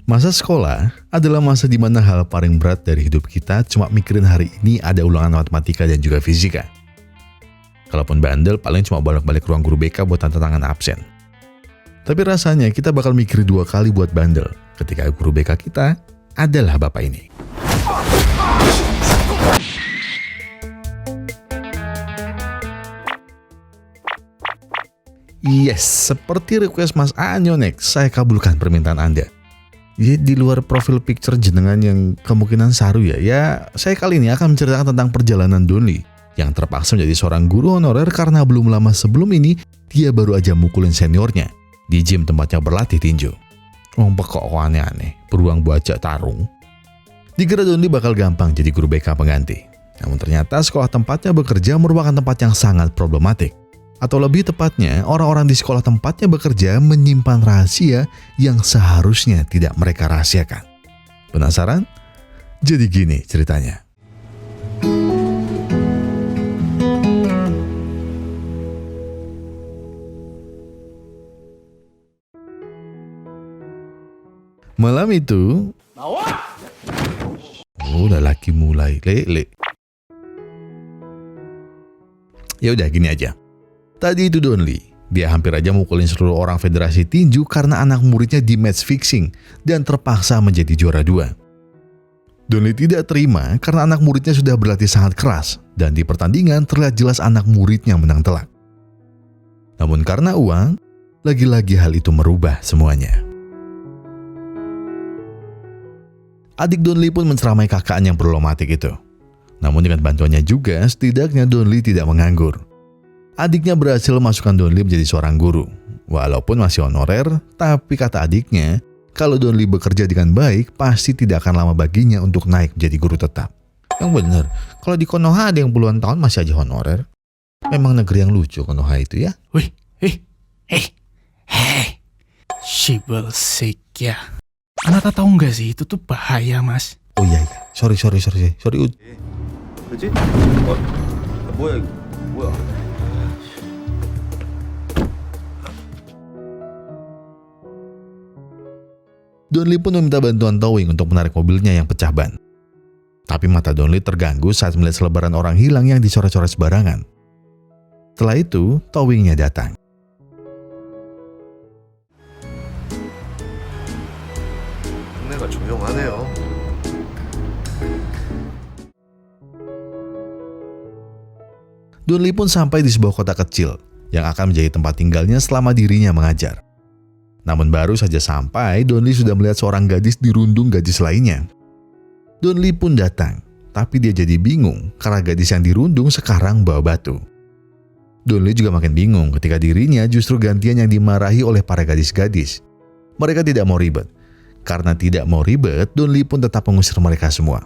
Masa sekolah adalah masa di mana hal paling berat dari hidup kita cuma mikirin hari ini ada ulangan matematika dan juga fisika. Kalaupun bandel paling cuma bolak-balik ruang guru BK buat tanda tangan absen. Tapi rasanya kita bakal mikir 2 kali buat bandel ketika guru BK kita adalah bapak ini. Yes, seperti request Mas Anyonek, saya kabulkan permintaan Anda. Ya, di luar profil picture jenengan yang kemungkinan saru ya, saya kali ini akan menceritakan tentang perjalanan Donly yang terpaksa menjadi seorang guru honorer karena belum lama sebelum ini dia baru aja mukulin seniornya di gym tempatnya berlatih tinju. Kok aneh-aneh, beruang bajak tarung. Dikira Donly bakal gampang jadi guru BK pengganti. Namun ternyata sekolah tempatnya bekerja merupakan tempat yang sangat problematik. Atau lebih tepatnya, orang-orang di sekolah tempatnya bekerja menyimpan rahasia yang seharusnya tidak mereka rahasiakan. Penasaran? Jadi gini ceritanya. Malam itu, lelaki mulai lele. Ya udah gini aja. Tadi itu Donly, dia hampir aja mukulin seluruh orang federasi tinju karena anak muridnya di match fixing dan terpaksa menjadi juara 2. Donly tidak terima karena anak muridnya sudah berlatih sangat keras dan di pertandingan terlihat jelas anak muridnya menang telak. Namun karena uang, lagi-lagi hal itu merubah semuanya. Adik Donly pun menceramai kakaknya yang problematik itu. Namun dengan bantuannya juga, setidaknya Donly tidak menganggur. Adiknya berhasil memasukkan Donly menjadi seorang guru. Walaupun masih honorer, tapi kata adiknya, kalau Donly bekerja dengan baik, pasti tidak akan lama baginya untuk naik menjadi guru tetap. Yang bener, kalau di Konoha ada yang puluhan tahun masih aja honorer. Memang negeri yang lucu Konoha itu ya. Wih, Shibelsik ya. Anata tahu nggak sih, itu tuh bahaya mas. Oh iya, sorry. 그치? 뭐야 이거? 뭐야? Donly pun meminta bantuan towing untuk menarik mobilnya yang pecah ban. Tapi mata Donly terganggu saat melihat selebaran orang hilang yang dicoret-coret sembarangan. Setelah itu, towingnya datang. 동네가 조용하네요. Donly pun sampai di sebuah kota kecil yang akan menjadi tempat tinggalnya selama dirinya mengajar. Namun baru saja sampai, Donly sudah melihat seorang gadis dirundung gadis lainnya. Donly pun datang, tapi dia jadi bingung karena gadis yang dirundung sekarang bawa batu. Donly juga makin bingung ketika dirinya justru gantian yang dimarahi oleh para gadis-gadis. Mereka tidak mau ribet. Karena tidak mau ribet, Donly pun tetap mengusir mereka semua.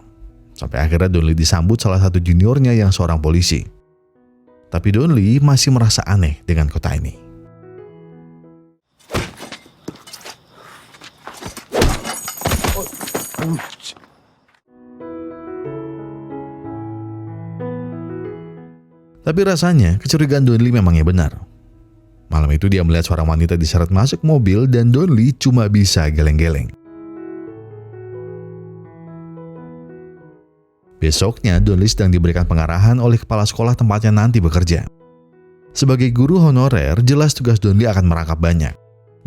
Sampai akhirnya Donly disambut salah satu juniornya yang seorang polisi. Tapi Donly masih merasa aneh dengan kota ini. Tapi rasanya kecurigaan Donly memangnya benar. Malam itu dia melihat seorang wanita diseret masuk mobil dan Donly cuma bisa geleng-geleng. Besoknya Donly sedang diberikan pengarahan oleh kepala sekolah tempatnya nanti bekerja. Sebagai guru honorer, jelas tugas Donly akan merangkap banyak.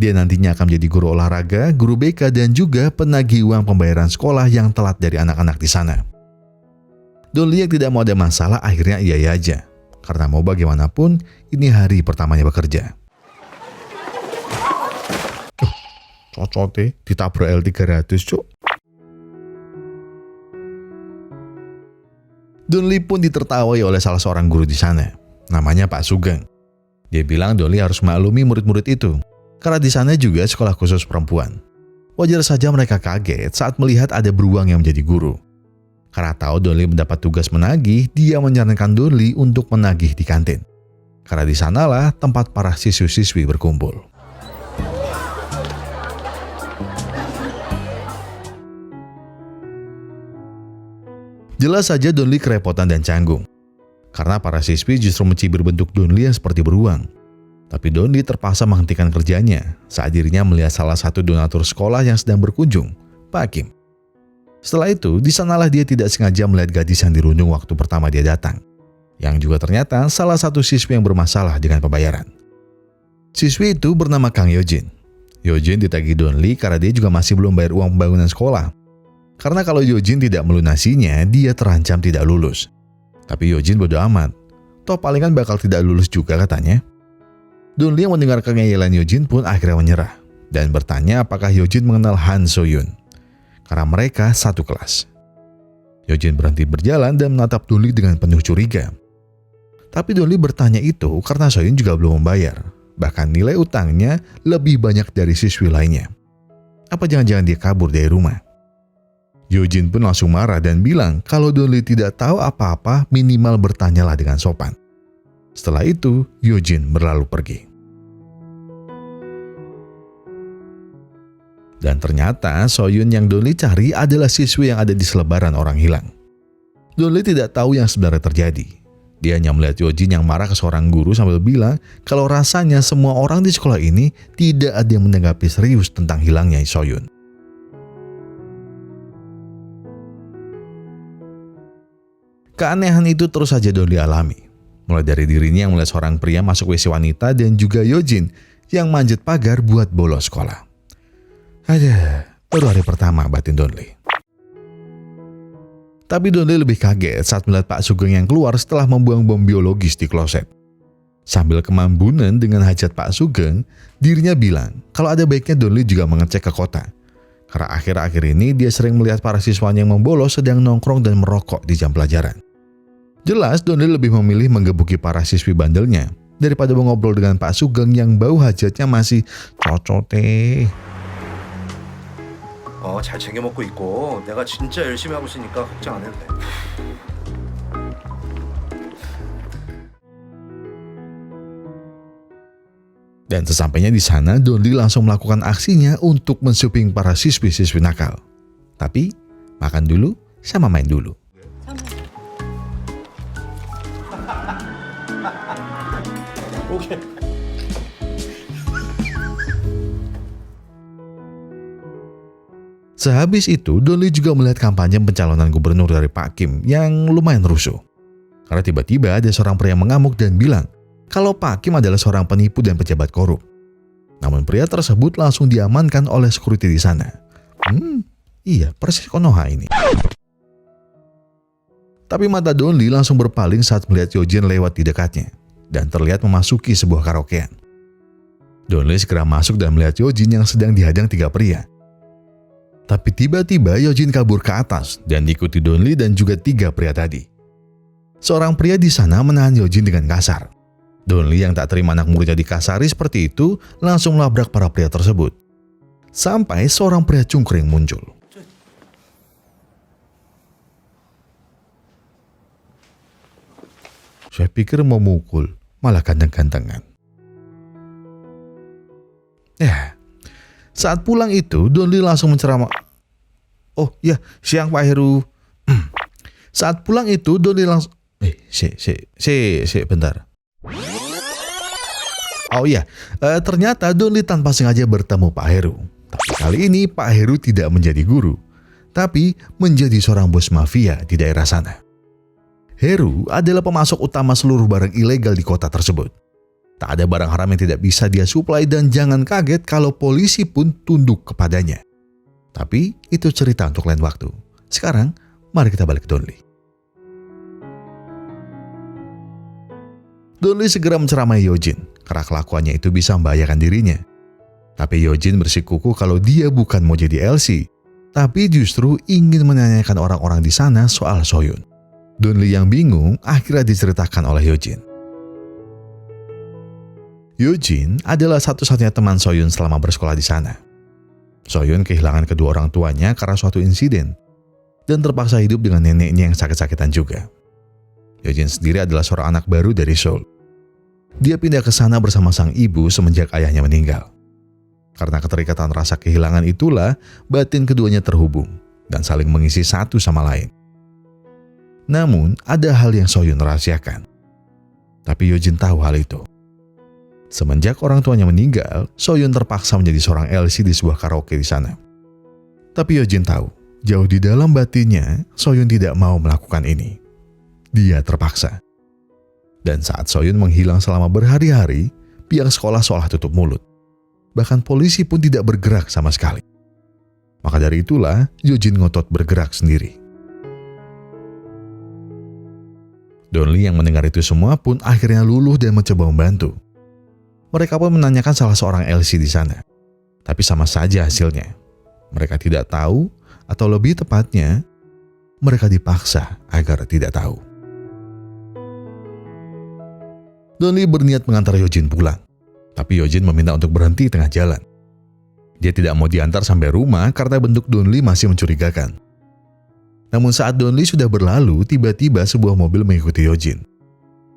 Dia nantinya akan menjadi guru olahraga, guru BK dan juga penagih uang pembayaran sekolah yang telat dari anak-anak di sana. Donly yang tidak mau ada masalah akhirnya iya aja. Karena mau bagaimanapun, ini hari pertamanya bekerja. Cocote ditabrak L300 cuk. Donly pun ditertawai oleh salah seorang guru di sana. Namanya Pak Sugeng. Dia bilang Donly harus maklumi murid-murid itu. Karena di sana juga sekolah khusus perempuan. Wajar saja mereka kaget saat melihat ada beruang yang menjadi guru. Karena tahu Donly mendapat tugas menagih, dia menyarankan Donly untuk menagih di kantin. Karena di sanalah tempat para siswi-siswi berkumpul. Jelas saja Donly kerepotan dan canggung. Karena para siswi justru mencibir bentuk Donly yang seperti beruang. Tapi Donly terpaksa menghentikan kerjanya saat dirinya melihat salah satu donatur sekolah yang sedang berkunjung Pak Kim. Setelah itu, di sanalah dia tidak sengaja melihat gadis yang dirundung waktu pertama dia datang, yang juga ternyata salah satu siswi yang bermasalah dengan pembayaran. Siswi itu bernama Kang Yojin. Yojin ditagih Don Lee karena dia juga masih belum bayar uang pembangunan sekolah. Karena kalau Yojin tidak melunasinya, dia terancam tidak lulus. Tapi Yojin bodo amat. Toh palingan bakal tidak lulus juga katanya. Don Lee yang mendengar kengeyelan Yojin pun akhirnya menyerah dan bertanya apakah Yojin mengenal Han So-yun. Karena mereka satu kelas. Yojin berhenti berjalan dan menatap Don Lee dengan penuh curiga. Tapi Don Lee bertanya itu karena So-yun juga belum membayar. Bahkan nilai utangnya lebih banyak dari siswi lainnya. Apa jangan-jangan dia kabur dari rumah? Yojin pun langsung marah dan bilang kalau Don Lee tidak tahu apa-apa minimal bertanyalah dengan sopan. Setelah itu, Yojin berlalu pergi. Dan ternyata So-yun yang Don Lee cari adalah siswi yang ada di selebaran orang hilang. Don Lee tidak tahu yang sebenarnya terjadi. Dia hanya melihat Yojin yang marah ke seorang guru sambil bilang kalau rasanya semua orang di sekolah ini tidak ada yang menanggapi serius tentang hilangnya So-yun. Keanehan itu terus saja Don Lee alami. Mulai dari dirinya yang melihat seorang pria masuk WC wanita dan juga Yojin yang manjat pagar buat bolos sekolah. Baru hari pertama batin Don Lee. Tapi Don Lee lebih kaget saat melihat Pak Sugeng yang keluar setelah membuang bom biologis di kloset. Sambil kemambunan dengan hajat Pak Sugeng, dirinya bilang kalau ada baiknya Don Lee juga mengecek ke kota. Karena akhir-akhir ini dia sering melihat para siswanya yang membolos sedang nongkrong dan merokok di jam pelajaran. Jelas Don Lee lebih memilih menggebuki para siswi bandelnya daripada mengobrol dengan Pak Sugeng yang bau hajatnya masih cocote. 잘 챙겨 먹고 있고 내가 진짜 열심히 하고 있으니까 걱정 안 해도 돼. Dan sesampainya di sana, Don Lee langsung melakukan aksinya untuk mensuping para siswi-siswi nakal. Tapi, makan dulu sama main dulu. Sehabis itu, Don Lee juga melihat kampanye pencalonan gubernur dari Pak Kim yang lumayan rusuh. Karena tiba-tiba ada seorang pria mengamuk dan bilang kalau Pak Kim adalah seorang penipu dan pejabat korup. Namun pria tersebut langsung diamankan oleh security di sana. Iya, persis Konoha ini. Tapi mata Don Lee langsung berpaling saat melihat Yojin lewat di dekatnya dan terlihat memasuki sebuah karaokean. Don Lee segera masuk dan melihat Yojin yang sedang dihadang 3 pria. Tapi tiba-tiba Yojin kabur ke atas dan diikuti Don Lee dan juga 3 pria tadi. Seorang pria di sana menahan Yojin dengan kasar. Don Lee yang tak terima anak muridnya dikasari seperti itu langsung melabrak para pria tersebut. Sampai seorang pria cungkring muncul. Saya pikir mau mukul, malah ganteng-gantengan. Saat pulang itu, Don Lee langsung menceramah. Oh ya, siang Pak Heru. Saat pulang itu, Don Lee langsung... bentar. Oh iya, ternyata Don Lee tanpa sengaja bertemu Pak Heru. Tapi kali ini Pak Heru tidak menjadi guru, tapi menjadi seorang bos mafia di daerah sana. Heru adalah pemasok utama seluruh barang ilegal di kota tersebut. Tak ada barang haram yang tidak bisa dia suplai dan jangan kaget kalau polisi pun tunduk kepadanya. Tapi itu cerita untuk lain waktu. Sekarang, mari kita balik ke Don Lee. Don Lee segera menceramai Yojin karena kelakuannya itu bisa membahayakan dirinya. Tapi Yojin bersikukuh kalau dia bukan mau jadi LC, tapi justru ingin menanyakan orang-orang di sana soal So-yun. Don Lee yang bingung akhirnya diceritakan oleh Yojin. Yojin adalah satu-satunya teman So-yun selama bersekolah di sana. So-yun kehilangan kedua orang tuanya karena suatu insiden dan terpaksa hidup dengan neneknya yang sakit-sakitan juga. Yojin sendiri adalah seorang anak baru dari Seoul. Dia pindah ke sana bersama sang ibu semenjak ayahnya meninggal. Karena keterikatan rasa kehilangan itulah batin keduanya terhubung dan saling mengisi satu sama lain. Namun ada hal yang So-yun rahasiakan. Tapi Yojin tahu hal itu. Semenjak orang tuanya meninggal, So-yun terpaksa menjadi seorang LC di sebuah karaoke di sana. Tapi Yojin tahu, jauh di dalam batinnya, Soyun tidak mau melakukan ini. Dia terpaksa. Dan saat Soyun menghilang selama berhari-hari, pihak sekolah seolah tutup mulut. Bahkan polisi pun tidak bergerak sama sekali. Maka dari itulah, Yojin ngotot bergerak sendiri. Donli yang mendengar itu semua pun akhirnya luluh dan mencoba membantu. Mereka pun menanyakan salah seorang LC di sana. Tapi sama saja hasilnya. Mereka tidak tahu, atau lebih tepatnya, mereka dipaksa agar tidak tahu. Donli berniat mengantar Yojin pulang. Tapi Yojin meminta untuk berhenti tengah jalan. Dia tidak mau diantar sampai rumah karena bentuk Donli masih mencurigakan. Namun saat Donli sudah berlalu, tiba-tiba sebuah mobil mengikuti Yojin.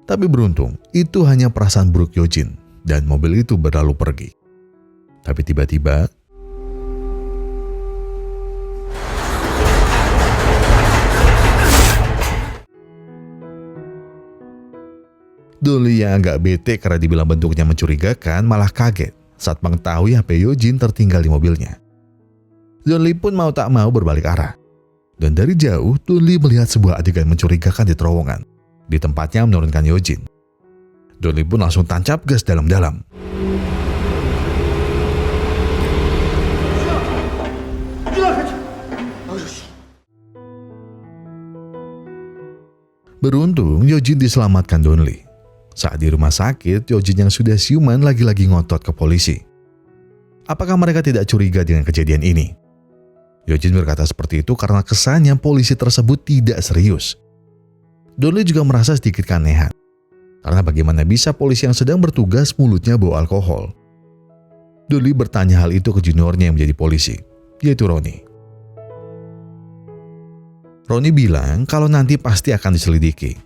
Tapi beruntung, itu hanya perasaan buruk Yojin, dan mobil itu berlalu pergi. Tapi tiba-tiba, Donli yang agak bete karena dibilang bentuknya mencurigakan malah kaget saat mengetahui HP Yojin tertinggal di mobilnya. Donli pun mau tak mau berbalik arah. Dan dari jauh, Donli melihat sebuah adegan mencurigakan di terowongan. Di tempatnya menurunkan Yojin. Donli pun langsung tancap gas dalam-dalam. Beruntung, Yojin diselamatkan Donli. Saat di rumah sakit, Yojin yang sudah siuman lagi-lagi ngotot ke polisi. Apakah mereka tidak curiga dengan kejadian ini? Yojin berkata seperti itu karena kesannya polisi tersebut tidak serius. Donli juga merasa sedikit keanehan. Karena bagaimana bisa polisi yang sedang bertugas mulutnya bau alkohol? Donli bertanya hal itu ke juniornya yang menjadi polisi, yaitu Roni. Roni bilang kalau nanti pasti akan diselidiki.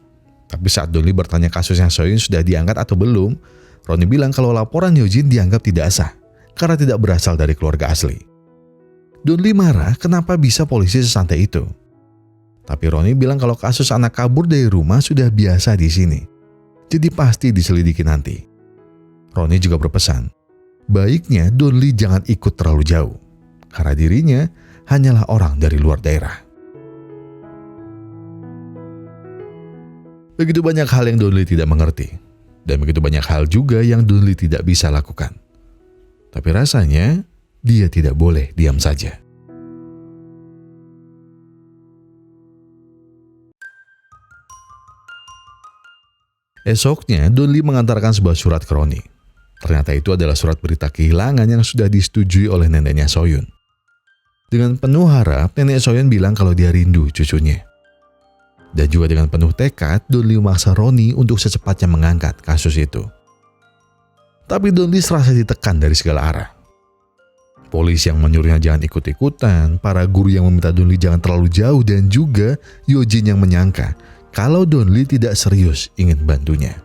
Tapi saat Donli bertanya kasusnya Soyun sudah diangkat atau belum, Roni bilang kalau laporan Yojin dianggap tidak sah karena tidak berasal dari keluarga asli. Donli marah kenapa bisa polisi sesantai itu. Tapi Roni bilang kalau kasus anak kabur dari rumah sudah biasa di sini. Jadi pasti diselidiki nanti. Roni juga berpesan, baiknya Donli jangan ikut terlalu jauh. Karena dirinya hanyalah orang dari luar daerah. Begitu banyak hal yang Donli tidak mengerti. Dan begitu banyak hal juga yang Donli tidak bisa lakukan. Tapi rasanya dia tidak boleh diam saja. Esoknya, Donli mengantarkan sebuah surat ke Roni. Ternyata itu adalah surat berita kehilangan yang sudah disetujui oleh neneknya Soyun. Dengan penuh harap, nenek Soyun bilang kalau dia rindu cucunya. Dan juga dengan penuh tekad, Donli memaksa Roni untuk secepatnya mengangkat kasus itu. Tapi Donli serasa ditekan dari segala arah. Polisi yang menyuruhnya jangan ikut-ikutan, para guru yang meminta Donli jangan terlalu jauh, dan juga Yojin yang menyangka kalau Donli tidak serius ingin bantunya.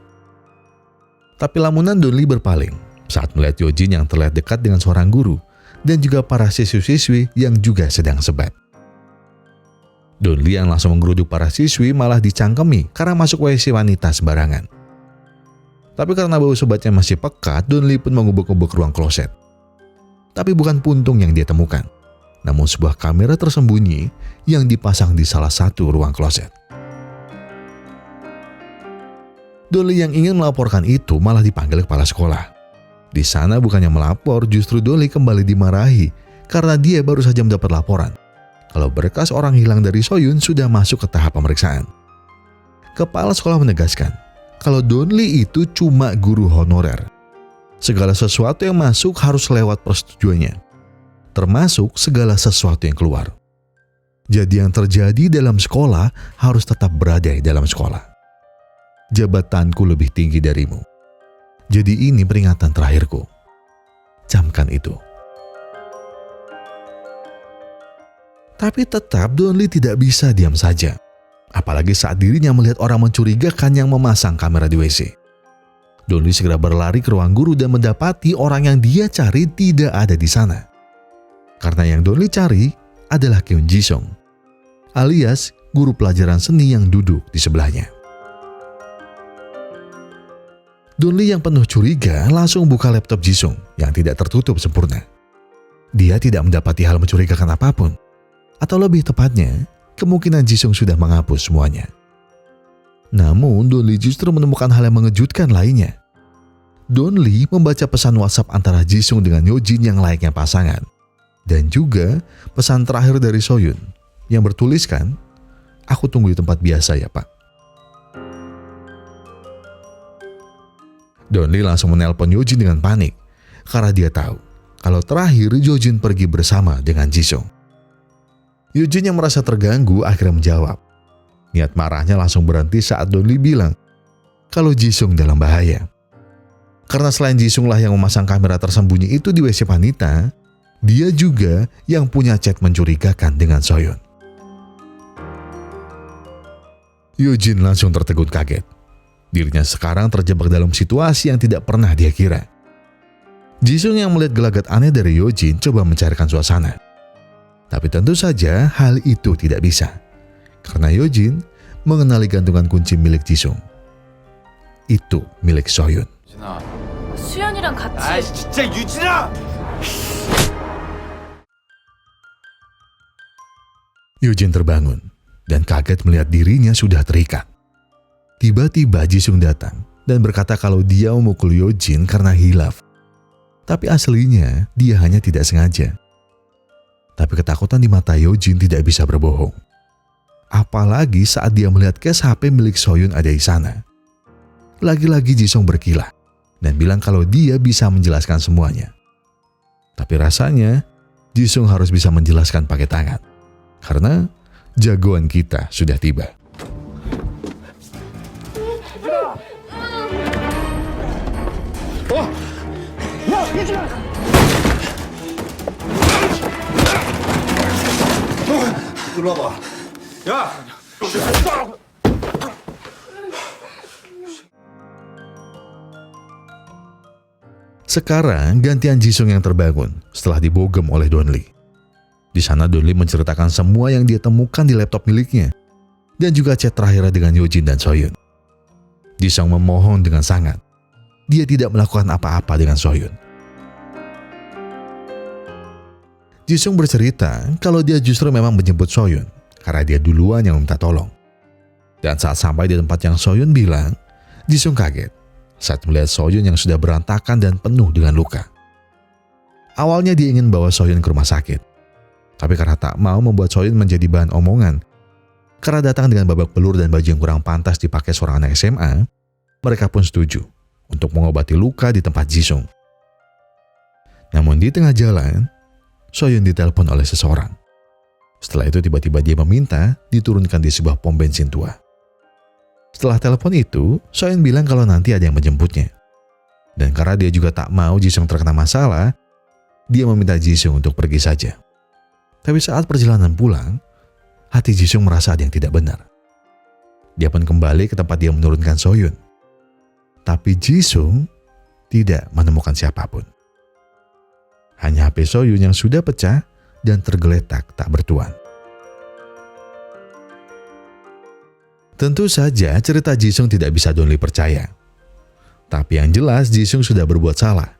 Tapi lamunan Donli berpaling saat melihat Yojin yang terlihat dekat dengan seorang guru dan juga para siswi-siswi yang juga sedang sebat. Donli yang langsung menggeruduk para siswi malah dicangkemi karena masuk WC wanita sembarangan. Tapi karena bau sebatnya masih pekat, Donli pun mengubek-ubek ruang kloset. Tapi bukan puntung yang dia temukan, namun sebuah kamera tersembunyi yang dipasang di salah satu ruang kloset. Donli yang ingin melaporkan itu malah dipanggil kepala sekolah. Di sana bukannya melapor, justru Donli kembali dimarahi karena dia baru saja mendapat laporan kalau berkas orang hilang dari Soyun sudah masuk ke tahap pemeriksaan. Kepala sekolah menegaskan kalau Donli itu cuma guru honorer. Segala sesuatu yang masuk harus lewat persetujuannya, termasuk segala sesuatu yang keluar. Jadi yang terjadi dalam sekolah harus tetap berada di dalam sekolah. Jabatanku lebih tinggi darimu. Jadi ini peringatan terakhirku. Camkan itu. Tapi tetap Donli tidak bisa diam saja. Apalagi saat dirinya melihat orang mencurigakan yang memasang kamera di WC. Donli segera berlari ke ruang guru dan mendapati orang yang dia cari tidak ada di sana. Karena yang Donli cari adalah Kyun Jisung, alias guru pelajaran seni yang duduk di sebelahnya. Donli yang penuh curiga langsung buka laptop Jisung yang tidak tertutup sempurna. dia tidak mendapati hal mencurigakan apapun. Atau lebih tepatnya, kemungkinan Jisung sudah menghapus semuanya. Namun Donli justru menemukan hal yang mengejutkan lainnya. Donli membaca pesan WhatsApp antara Jisung dengan Yojin yang layaknya pasangan. Dan juga pesan terakhir dari Soyun yang bertuliskan, "Aku tunggu di tempat biasa ya Pak." Donli langsung menelpon Yojin dengan panik karena dia tahu kalau terakhir Yojin pergi bersama dengan Jisung. Yojin yang merasa terganggu akhirnya menjawab. Niat marahnya langsung berhenti saat Donli bilang kalau Jisung dalam bahaya. Karena selain Jisung lah yang memasang kamera tersembunyi itu di WC wanita, dia juga yang punya chat mencurigakan dengan Soyun. Yojin langsung tertegun kaget. Dirinya sekarang terjebak dalam situasi yang tidak pernah dia kira. Jisung yang melihat gelagat aneh dari Yojin coba mencairkan suasana. Tapi tentu saja hal itu tidak bisa. Karena Yojin mengenali gantungan kunci milik Jisung. Itu milik Soyun. 수연이랑 같이 진짜 유진아! Yojin terbangun dan kaget melihat dirinya sudah terikat. Tiba-tiba Jisung datang dan berkata kalau dia memukul Yojin karena hilaf. Tapi aslinya dia hanya tidak sengaja. Tapi ketakutan di mata Yojin tidak bisa berbohong. Apalagi saat dia melihat case HP milik Soyun ada di sana. Lagi-lagi Jisung berkilah dan bilang kalau dia bisa menjelaskan semuanya. Tapi rasanya Jisung harus bisa menjelaskan pakai tangan. Karena jagoan kita sudah tiba. 일로 와봐. 야! Sekarang gantian Jisung yang terbangun setelah dibogem oleh Donli. Di sana Donli menceritakan semua yang dia temukan di laptop miliknya dan juga chat terakhir dengan Yojin dan Soyun. Jisung memohon dengan sangat. Dia tidak melakukan apa-apa dengan Soyun. Jisung bercerita kalau dia justru memang menjemput Soyun karena dia duluan yang minta tolong. Dan saat sampai di tempat yang Soyun bilang, Jisung kaget saat melihat Soyun yang sudah berantakan dan penuh dengan luka. Awalnya dia ingin bawa Soyun ke rumah sakit. Tapi karena tak mau membuat Soyun menjadi bahan omongan, karena datang dengan babak belur dan baju yang kurang pantas dipakai seorang anak SMA, mereka pun setuju untuk mengobati luka di tempat Jisung. Namun di tengah jalan, Soyun ditelepon oleh seseorang. Setelah itu tiba-tiba dia meminta diturunkan di sebuah pom bensin tua. Setelah telepon itu, Soyun bilang kalau nanti ada yang menjemputnya. Dan karena dia juga tak mau Jisung terkena masalah, dia meminta Jisung untuk pergi saja. Tapi saat perjalanan pulang, hati Jisung merasa ada yang tidak benar. Dia pun kembali ke tempat dia menurunkan Soyun. Tapi Jisung tidak menemukan siapapun. Hanya HP Soyun yang sudah pecah dan tergeletak tak bertuan. Tentu saja cerita Jisung tidak bisa Donli percaya. Tapi yang jelas Jisung sudah berbuat salah.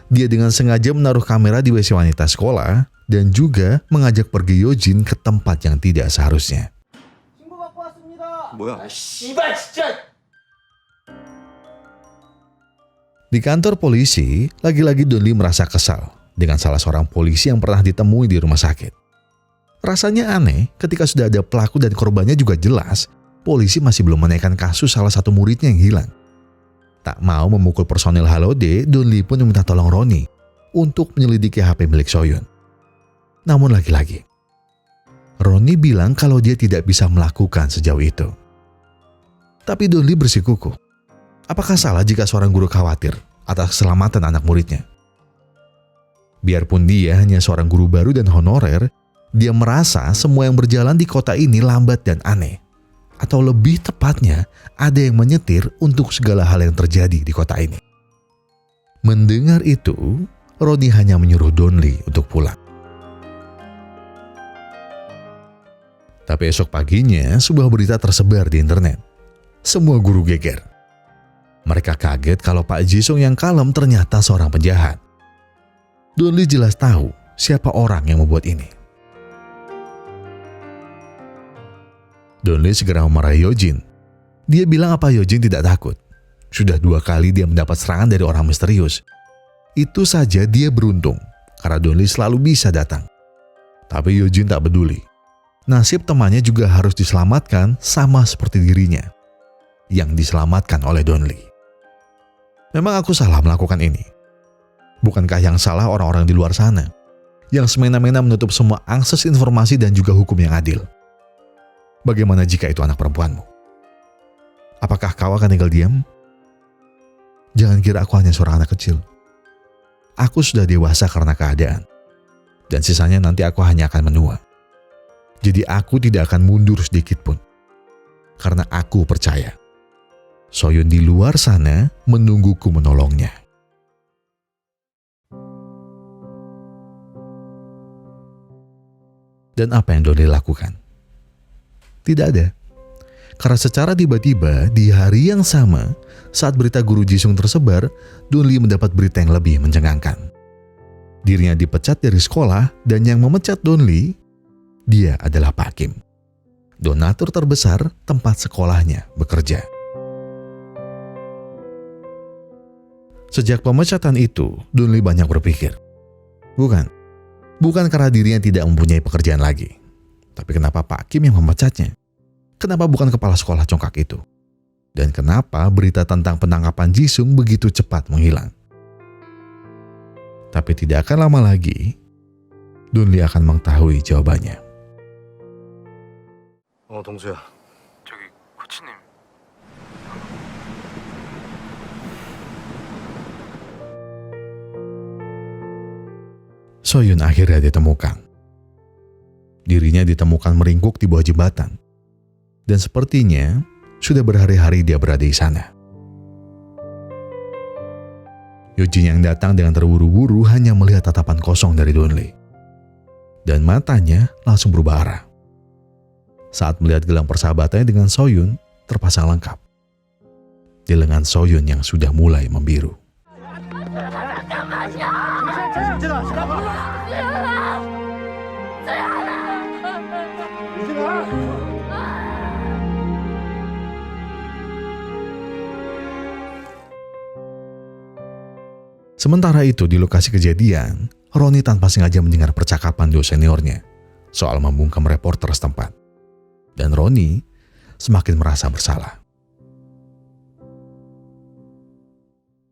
Dia dengan sengaja menaruh kamera di WC wanita sekolah dan juga mengajak pergi Yojin ke tempat yang tidak seharusnya. 뭐야? Di kantor polisi, lagi-lagi Donli merasa kesal dengan salah seorang polisi yang pernah ditemui di rumah sakit. Rasanya aneh ketika sudah ada pelaku dan korbannya juga jelas, polisi masih belum menaikkan kasus salah satu muridnya yang hilang. Tak mau memukul personil Halode, Donli pun meminta tolong Roni untuk menyelidiki HP milik Soyun. Namun lagi-lagi, Roni bilang kalau dia tidak bisa melakukan sejauh itu. Tapi Donli bersikukuh. Apakah salah jika seorang guru khawatir atas keselamatan anak muridnya? Biarpun dia hanya seorang guru baru dan honorer, dia merasa semua yang berjalan di kota ini lambat dan aneh. Atau lebih tepatnya, ada yang menyetir untuk segala hal yang terjadi di kota ini. Mendengar itu, Roni hanya menyuruh Donli untuk pulang. Tapi esok paginya, sebuah berita tersebar di internet. Semua guru geger. Mereka kaget kalau Pak Jisung yang kalem ternyata seorang penjahat. Donli jelas tahu siapa orang yang membuat ini. Donli segera memarahi Yojin. Dia bilang apa Yojin tidak takut. Sudah 2 kali dia mendapat serangan dari orang misterius. Itu saja dia beruntung, karena Donli selalu bisa datang. Tapi Yojin tak peduli. Nasib temannya juga harus diselamatkan sama seperti dirinya, yang diselamatkan oleh Donli. Memang aku salah melakukan ini. Bukankah yang salah orang-orang di luar sana, yang semena-mena menutup semua akses informasi dan juga hukum yang adil? Bagaimana jika itu anak perempuanmu? Apakah kau akan tinggal diam? Jangan kira aku hanya seorang anak kecil. Aku sudah dewasa karena keadaan. Dan sisanya nanti aku hanya akan menua. Jadi aku tidak akan mundur sedikit pun. Karena aku percaya Soyun di luar sana menungguku menolongnya. Dan apa yang Donli lakukan? Tidak ada. Karena secara tiba-tiba di hari yang sama, saat berita guru Jisung tersebar, Donli mendapat berita yang lebih mencengangkan. Dirinya dipecat dari sekolah dan yang memecat Donli, dia adalah Pak Kim, donatur terbesar tempat sekolahnya bekerja. Sejak pemecatan itu, Donli banyak berpikir. Bukan karena dirinya tidak mempunyai pekerjaan lagi. Tapi kenapa Pak Kim yang memecatnya? Kenapa bukan kepala sekolah congkak itu? Dan kenapa berita tentang penangkapan Jisung begitu cepat menghilang? Tapi tidak akan lama lagi, Donli akan mengetahui jawabannya. 동수야. 저기 코치님. Soyun akhirnya ditemukan. Dirinya ditemukan meringkuk di bawah jembatan. Dan sepertinya sudah berhari-hari dia berada di sana. Yojin yang datang dengan terburu-buru hanya melihat tatapan kosong dari Donli. Dan matanya langsung berubah arah. Saat melihat gelang persahabatannya dengan Soyun terpasang lengkap. Di lengan Soyun yang sudah mulai membiru. Sementara itu di lokasi kejadian, Roni tanpa sengaja mendengar percakapan dua seniornya soal membungkam reporter setempat. Dan Roni semakin merasa bersalah.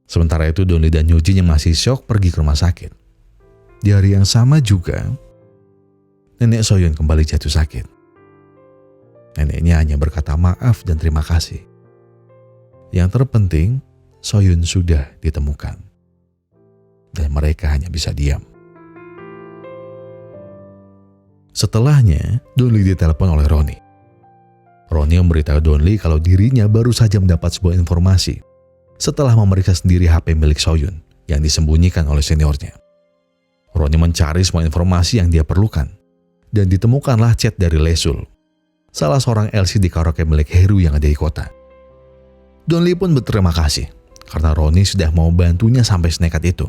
Sementara itu Donli dan Yojin yang masih syok pergi ke rumah sakit. Di hari yang sama juga, nenek Soyun kembali jatuh sakit. Neneknya hanya berkata maaf dan terima kasih. Yang terpenting, Soyun sudah ditemukan. Dan mereka hanya bisa diam. Setelahnya, Donli ditelepon oleh Roni. Roni memberitahu Donli kalau dirinya baru saja mendapat sebuah informasi setelah memeriksa sendiri HP milik Soyun yang disembunyikan oleh seniornya. Roni mencari semua informasi yang dia perlukan dan ditemukanlah chat dari Lesul, salah seorang LC di karaoke milik Heru yang ada di kota. Donli pun berterima kasih karena Roni sudah mau bantunya sampai senekat itu.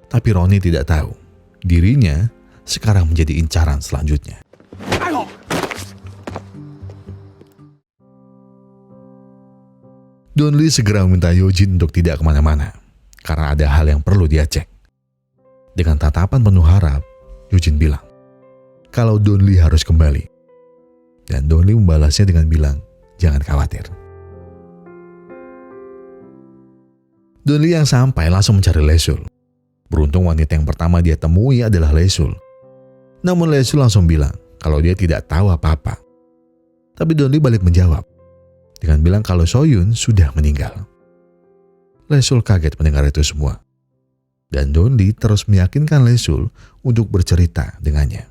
Tapi Roni tidak tahu, dirinya sekarang menjadi incaran selanjutnya. Donli segera meminta Yojin untuk tidak kemana-mana, karena ada hal yang perlu dia cek. Dengan tatapan penuh harap, Yojin bilang, kalau Donli harus kembali. Dan Donli membalasnya dengan bilang, jangan khawatir. Donli yang sampai langsung mencari Lesul. Beruntung wanita yang pertama dia temui adalah Lesul. Namun Lesul langsung bilang kalau dia tidak tahu apa-apa. Tapi Donli balik menjawab dengan bilang kalau Soyun sudah meninggal. Lesul kaget mendengar itu semua. Dan Donli terus meyakinkan Lesul untuk bercerita dengannya.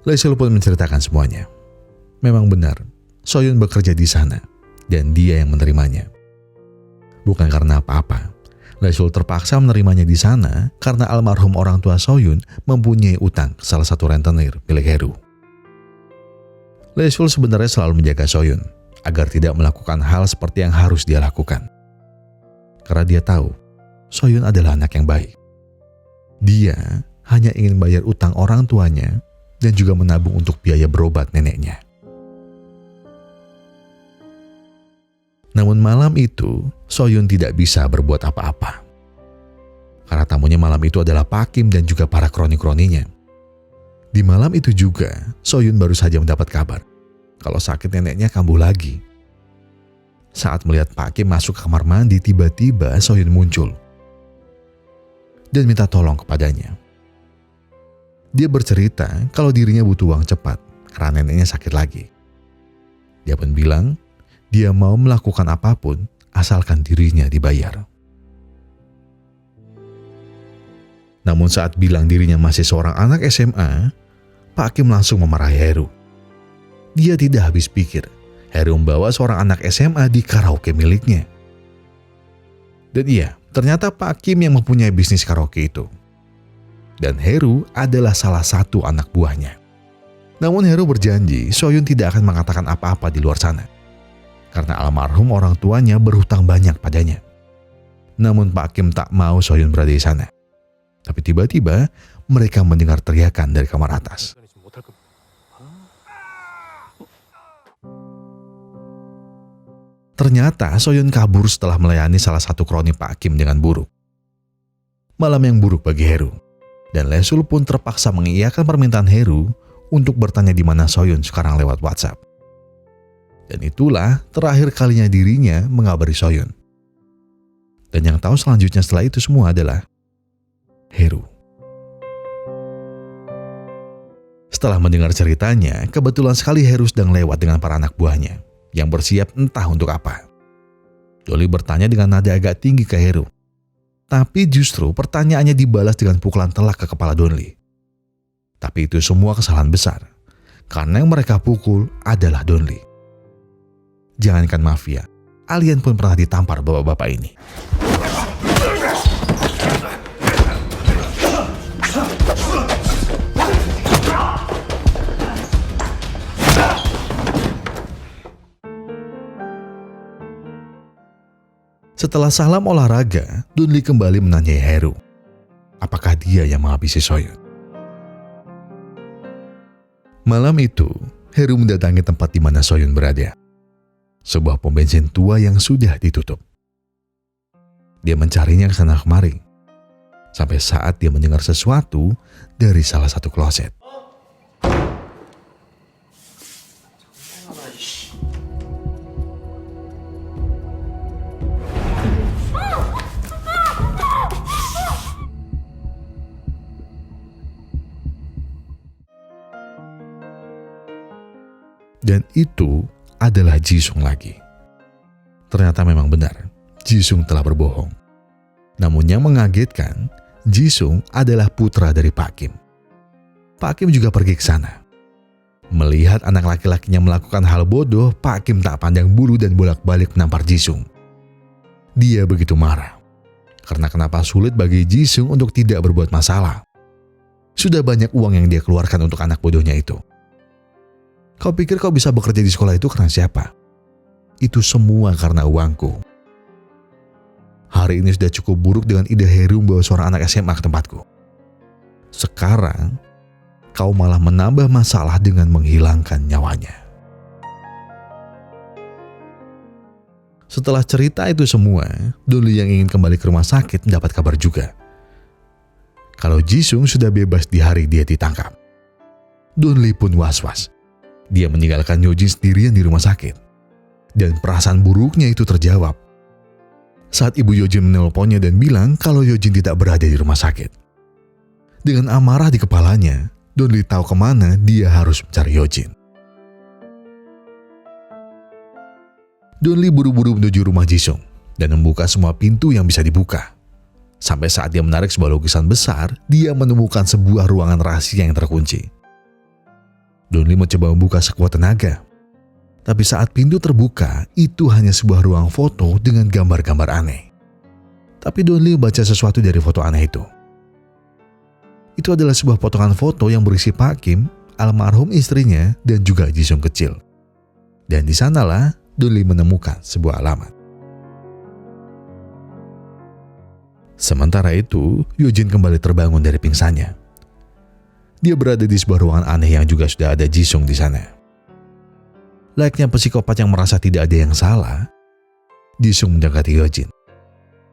Lesul pun menceritakan semuanya. Memang benar, Soyun bekerja di sana dan dia yang menerimanya. Bukan karena apa-apa. Lesul terpaksa menerimanya di sana karena almarhum orang tua Soyun mempunyai utang ke salah satu rentenir milik Heru. Lesul sebenarnya selalu menjaga Soyun agar tidak melakukan hal seperti yang harus dia lakukan. Karena dia tahu, Soyun adalah anak yang baik. Dia hanya ingin bayar utang orang tuanya dan juga menabung untuk biaya berobat neneknya. Namun malam itu, Soyun tidak bisa berbuat apa-apa. Karena tamunya malam itu adalah Pak Kim dan juga para kroni-kroninya. Di malam itu juga, Soyun baru saja mendapat kabar kalau sakit neneknya kambuh lagi. Saat melihat Pak Kim masuk ke kamar mandi, tiba-tiba Soyun muncul dan minta tolong kepadanya. Dia bercerita kalau dirinya butuh uang cepat karena neneknya sakit lagi. Dia pun bilang dia mau melakukan apapun asalkan dirinya dibayar. Namun saat bilang dirinya masih seorang anak SMA, Pak Kim langsung memarahi Heru. Dia tidak habis pikir Heru membawa seorang anak SMA di karaoke miliknya. Dan iya, ternyata Pak Kim yang mempunyai bisnis karaoke itu. Dan Heru adalah salah satu anak buahnya. Namun Heru berjanji Soyun tidak akan mengatakan apa-apa di luar sana. Karena almarhum orang tuanya berhutang banyak padanya. Namun Pak Kim tak mau Soyun berada di sana. Tapi tiba-tiba mereka mendengar teriakan dari kamar atas. Ternyata Soyun kabur setelah melayani salah satu kroni Pak Kim dengan buruk. Malam yang buruk bagi Heru. Dan Lesul pun terpaksa mengiyakan permintaan Heru untuk bertanya di mana Soyun sekarang lewat WhatsApp. Dan itulah terakhir kalinya dirinya mengabari Soyun. Dan yang tahu selanjutnya setelah itu semua adalah Heru. Setelah mendengar ceritanya, kebetulan sekali Heru sedang lewat dengan para anak buahnya yang bersiap entah untuk apa. Dolly bertanya dengan nada agak tinggi ke Heru. Tapi justru pertanyaannya dibalas dengan pukulan telak ke kepala Donli. Tapi itu semua kesalahan besar, karena yang mereka pukul adalah Donli. Jangankan mafia, alien pun pernah ditampar bapak-bapak ini. Setelah salam olahraga, Donli kembali menanyai Heru, apakah dia yang menghabisi Soyun. Malam itu, Heru mendatangi tempat di mana Soyun berada. Sebuah pom bensin tua yang sudah ditutup. Dia mencarinya ke sana kemari, sampai saat dia mendengar sesuatu dari salah satu kloset. Dan itu adalah Jisung lagi. Ternyata memang benar, Jisung telah berbohong. Namun yang mengagetkan, Jisung adalah putra dari Pak Kim. Pak Kim juga pergi ke sana. Melihat anak laki-lakinya melakukan hal bodoh, Pak Kim tak pandang bulu dan bolak-balik menampar Jisung. Dia begitu marah. Karena kenapa sulit bagi Jisung untuk tidak berbuat masalah. Sudah banyak uang yang dia keluarkan untuk anak bodohnya itu. Kau pikir kau bisa bekerja di sekolah itu karena siapa? Itu semua karena uangku. Hari ini sudah cukup buruk dengan ide Heru membawa seorang anak SMA ke tempatku. Sekarang, kau malah menambah masalah dengan menghilangkan nyawanya. Setelah cerita itu semua, Donli yang ingin kembali ke rumah sakit mendapat kabar juga. Kalau Jisung sudah bebas di hari dia ditangkap. Donli pun was-was. Dia meninggalkan Yojin sendirian di rumah sakit. Dan perasaan buruknya itu terjawab saat ibu Yojin menelponnya dan bilang kalau Yojin tidak berada di rumah sakit. Dengan amarah di kepalanya, Donli tahu kemana dia harus mencari Yojin. Donli buru-buru menuju rumah Jisung dan membuka semua pintu yang bisa dibuka. Sampai saat dia menarik sebuah lukisan besar, dia menemukan sebuah ruangan rahasia yang terkunci. Donli mencoba membuka sekuat tenaga. Tapi saat pintu terbuka, itu hanya sebuah ruang foto dengan gambar-gambar aneh. Tapi Donli membaca sesuatu dari foto aneh itu. Itu adalah sebuah potongan foto yang berisi Pak Kim, almarhum istrinya, dan juga Jisung kecil. Dan di sanalah Donli menemukan sebuah alamat. Sementara itu, Yojin kembali terbangun dari pingsannya. Dia berada di sebuah ruangan aneh yang juga sudah ada Jisung di sana. Layaknya psikopat yang merasa tidak ada yang salah, Jisung mendekati Yojin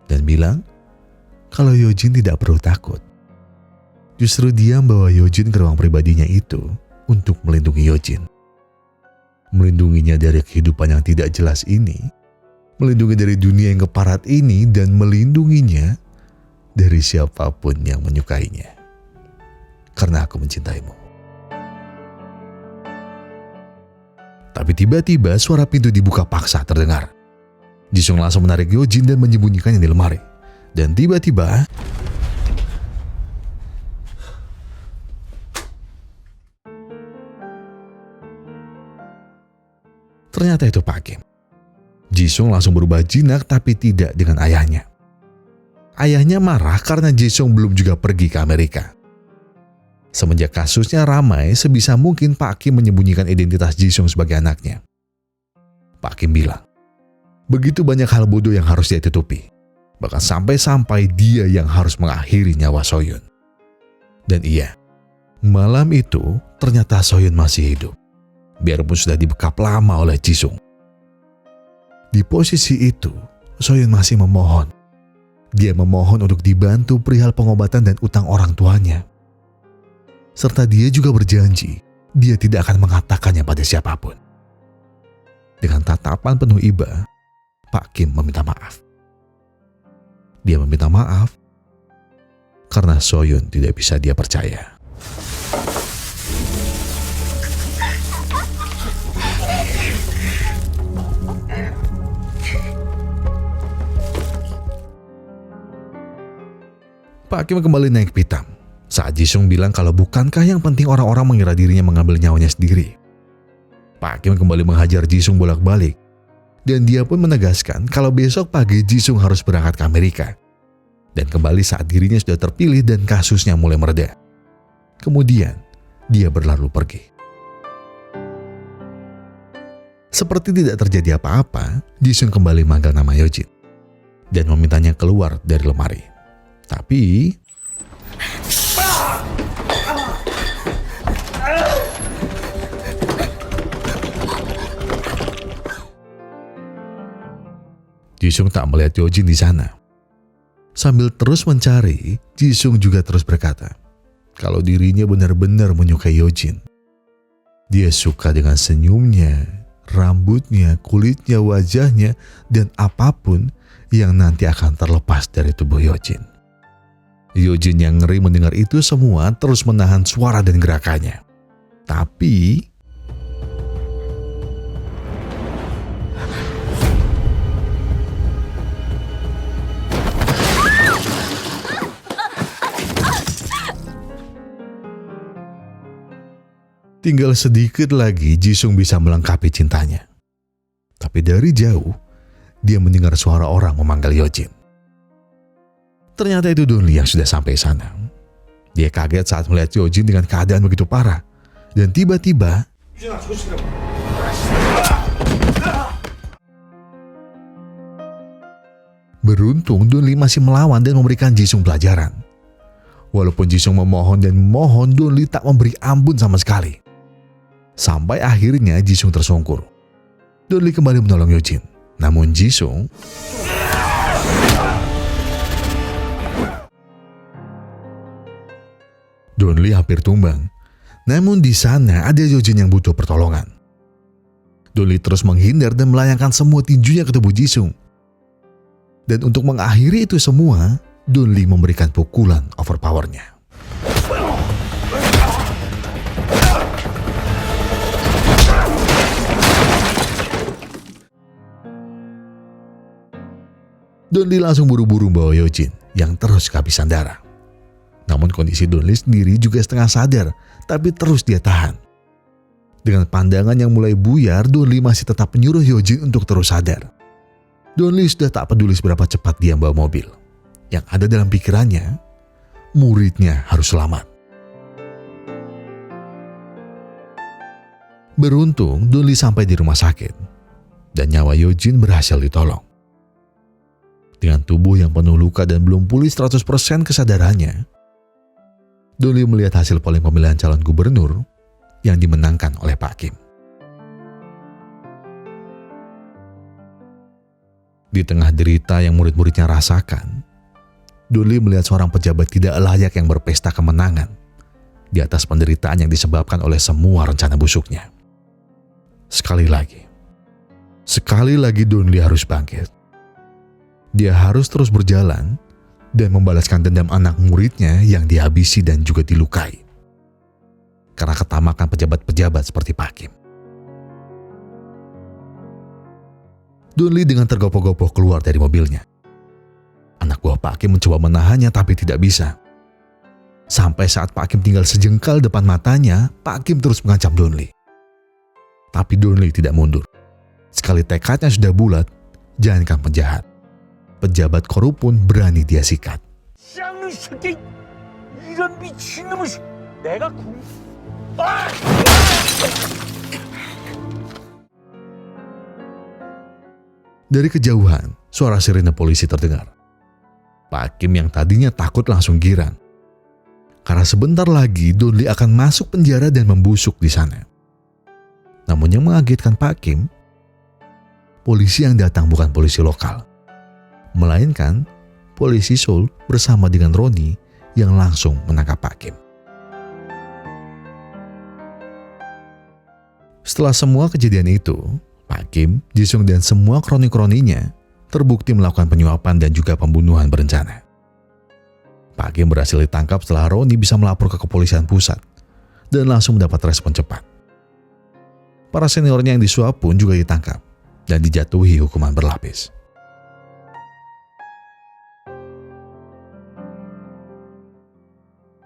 dan bilang kalau Yojin tidak perlu takut. Justru dia membawa Yojin ke ruang pribadinya itu untuk melindungi Yojin. Melindunginya dari kehidupan yang tidak jelas ini, melindungi dari dunia yang keparat ini, dan melindunginya dari siapapun yang menyukainya. Karena aku mencintaimu. Tapi tiba-tiba suara pintu dibuka paksa terdengar. Jisung langsung menarik Yojin dan menyembunyikannya di lemari. Dan tiba-tiba ternyata itu Pak Kim. Jisung langsung berubah jinak tapi tidak dengan ayahnya. Ayahnya marah karena Jisung belum juga pergi ke Amerika. Semenjak kasusnya ramai, sebisa mungkin Pak Kim menyembunyikan identitas Jisung sebagai anaknya. Pak Kim bilang, begitu banyak hal bodoh yang harus dia tutupi. Bahkan sampai-sampai dia yang harus mengakhiri nyawa Soyun. Dan iya, malam itu ternyata Soyun masih hidup. Biarpun sudah dibekap lama oleh Jisung. Di posisi itu, Soyun masih memohon. Dia memohon untuk dibantu perihal pengobatan dan utang orang tuanya. Serta dia juga berjanji, dia tidak akan mengatakannya pada siapapun. Dengan tatapan penuh iba, Pak Kim meminta maaf. Dia meminta maaf karena Soyun tidak bisa dia percaya. Pak Kim kembali naik pitam saat Jisung bilang kalau bukankah yang penting orang-orang mengira dirinya mengambil nyawanya sendiri. Pak Kim kembali menghajar Jisung bolak-balik dan dia pun menegaskan kalau besok pagi Jisung harus berangkat ke Amerika dan kembali saat dirinya sudah terpilih dan kasusnya mulai mereda. Kemudian dia berlalu pergi. Seperti tidak terjadi apa-apa, Jisung kembali manggil nama Yojin dan memintanya keluar dari lemari. Tapi Jisung tak melihat Yojin di sana. Sambil terus mencari, Jisung juga terus berkata kalau dirinya benar-benar menyukai Yojin. Dia suka dengan senyumnya, rambutnya, kulitnya, wajahnya, dan apapun yang nanti akan terlepas dari tubuh Yojin. Yojin yang ngeri mendengar itu semua terus menahan suara dan gerakannya. Tapi tinggal sedikit lagi Jisung bisa melengkapi cintanya. Tapi dari jauh, dia mendengar suara orang memanggil Yojin. Ternyata itu Donli yang sudah sampai sana. Dia kaget saat melihat Yojin dengan keadaan begitu parah. Dan tiba-tiba beruntung Donli masih melawan dan memberikan Jisung pelajaran. Walaupun Jisung memohon dan memohon, Donli tak memberi ampun sama sekali. Sampai akhirnya Jisung tersungkur. Donli kembali menolong Yojin. Namun Jisung Donli hampir tumbang. Namun di sana ada Yojin yang butuh pertolongan. Donli terus menghindar dan melayangkan semua tinjunya ke tubuh Jisung. Dan untuk mengakhiri itu semua, Donli memberikan pukulan overpowernya. Donli langsung buru-buru membawa Yojin yang terus kehabisan darah. Namun kondisi Donli sendiri juga setengah sadar, tapi terus dia tahan. Dengan pandangan yang mulai buyar, Donli masih tetap menyuruh Yojin untuk terus sadar. Donli sudah tak peduli seberapa cepat dia membawa mobil. Yang ada dalam pikirannya, muridnya harus selamat. Beruntung, Donli sampai di rumah sakit dan nyawa Yojin berhasil ditolong. Dengan tubuh yang penuh luka dan belum pulih 100% kesadarannya, Donli melihat hasil polling pemilihan calon gubernur yang dimenangkan oleh Pak Kim. Di tengah derita yang murid-muridnya rasakan, Donli melihat seorang pejabat tidak layak yang berpesta kemenangan di atas penderitaan yang disebabkan oleh semua rencana busuknya. Sekali lagi Donli harus bangkit. Dia harus terus berjalan dan membalaskan dendam anak muridnya yang dihabisi dan juga dilukai karena ketamakan pejabat-pejabat seperti Pak Kim. Donli dengan tergopoh-gopoh keluar dari mobilnya. Anak buah Pak Kim mencoba menahannya tapi tidak bisa. Sampai saat Pak Kim tinggal sejengkal depan matanya, Pak Kim terus mengancam Donli. Tapi Donli tidak mundur. Sekali tekadnya sudah bulat, jangankan penjahat, pejabat korup pun berani dia sikat. Dari kejauhan, suara sirene polisi terdengar. Pak Kim yang tadinya takut langsung girang. Karena sebentar lagi Donli akan masuk penjara dan membusuk di sana. Namun yang mengagetkan Pak Kim, polisi yang datang bukan polisi lokal, melainkan polisi Seoul bersama dengan Roni yang langsung menangkap Pak Kim. Setelah semua kejadian itu, Pak Kim, Jisung dan semua kroni-kroninya terbukti melakukan penyuapan dan juga pembunuhan berencana. Pak Kim berhasil ditangkap setelah Roni bisa melapor ke kepolisian pusat dan langsung mendapat respon cepat. Para seniornya yang disuap pun juga ditangkap dan dijatuhi hukuman berlapis.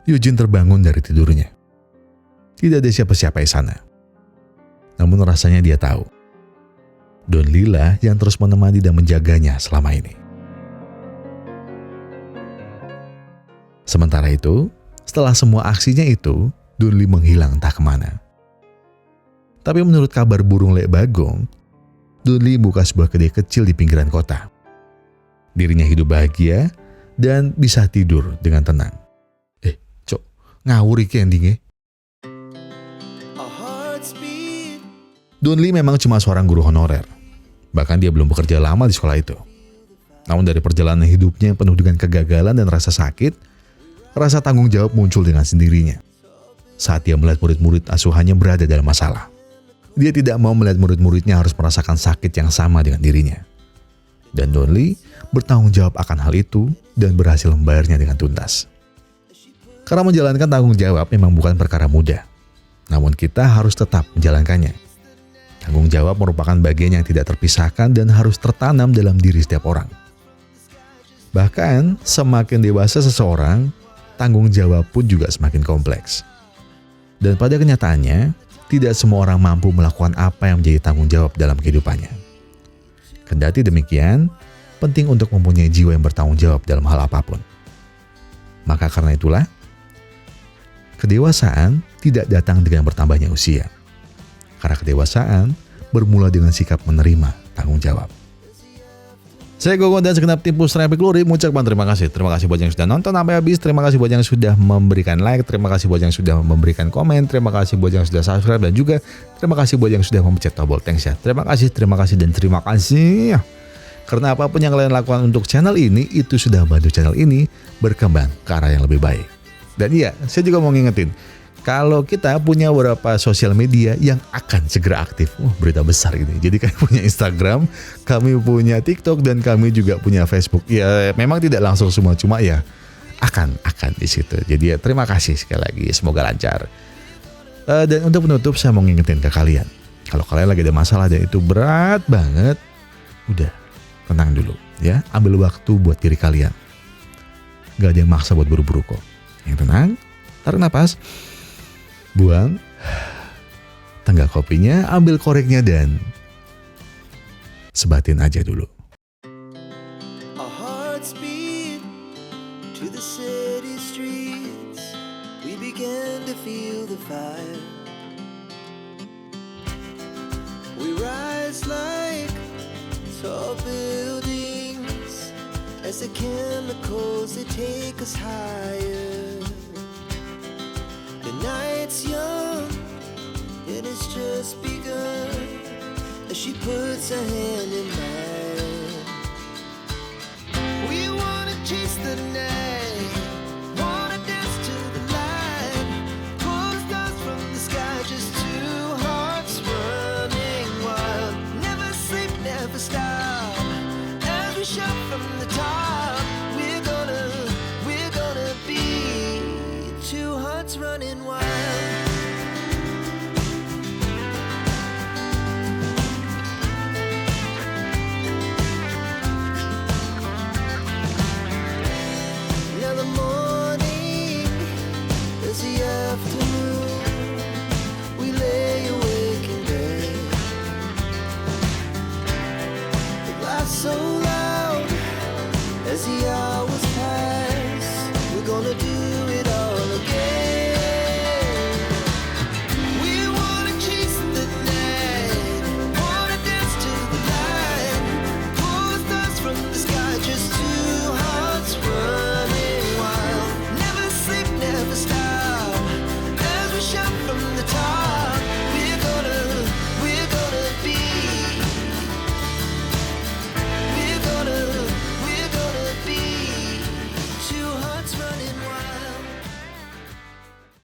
Eugene terbangun dari tidurnya. Tidak ada siapa-siapa di sana. Namun rasanya dia tahu, Donli lah yang terus menemani dan menjaganya selama ini. Sementara itu, setelah semua aksinya itu, Donli menghilang entah kemana. Tapi menurut kabar burung Lek Bagong, Donli buka sebuah kedai kecil di pinggiran kota. Dirinya hidup bahagia dan bisa tidur dengan tenang. Cok, ngawur iki endingnya. Donli memang cuma seorang guru honorer. Bahkan dia belum bekerja lama di sekolah itu. Namun dari perjalanan hidupnya yang penuh dengan kegagalan dan rasa sakit, rasa tanggung jawab muncul dengan sendirinya. Saat dia melihat murid-murid asuhannya berada dalam masalah, dia tidak mau melihat murid-muridnya harus merasakan sakit yang sama dengan dirinya. Dan Donli bertanggung jawab akan hal itu dan berhasil membayarnya dengan tuntas. Karena menjalankan tanggung jawab memang bukan perkara mudah. Namun kita harus tetap menjalankannya. Tanggung jawab merupakan bagian yang tidak terpisahkan dan harus tertanam dalam diri setiap orang. Bahkan semakin dewasa seseorang, tanggung jawab pun juga semakin kompleks. Dan pada kenyataannya, tidak semua orang mampu melakukan apa yang menjadi tanggung jawab dalam kehidupannya. Kendati demikian, penting untuk mempunyai jiwa yang bertanggung jawab dalam hal apapun. Maka karena itulah, kedewasaan tidak datang dengan bertambahnya usia. Karena kedewasaan bermula dengan sikap menerima tanggung jawab. Saya Gogo dan segenap tim Pusra Epic Glory mengucapkan terima kasih. Terima kasih buat yang sudah nonton sampai habis. Terima kasih buat yang sudah memberikan like. Terima kasih buat yang sudah memberikan komen. Terima kasih buat yang sudah subscribe. Dan juga terima kasih buat yang sudah memencet tombol thanks ya. Terima kasih dan terima kasih. Karena apapun yang kalian lakukan untuk channel ini, itu sudah membantu channel ini berkembang ke arah yang lebih baik. Dan iya, saya juga mau ngingetin, kalau kita punya beberapa sosial media yang akan segera aktif. Berita besar ini. Jadi kami punya Instagram, kami punya TikTok, dan kami juga punya Facebook. Ya memang tidak langsung semua, cuma ya akan di situ. Jadi ya terima kasih sekali lagi, semoga lancar. Dan untuk penutup saya mau ngingetin ke kalian, kalau kalian lagi ada masalah dan itu berat banget, udah tenang dulu ya. Ambil waktu buat diri kalian. Gak ada yang maksa buat buru-buru kok. Yang tenang, tarik napas, buang, tenggak kopinya, ambil koreknya dan sebatin aja dulu. Our hearts beat to the city streets. We began to feel the fire. We rise like tall buildings as the chemicals they take us higher. The night's young and it's just begun as she puts her hand in mine.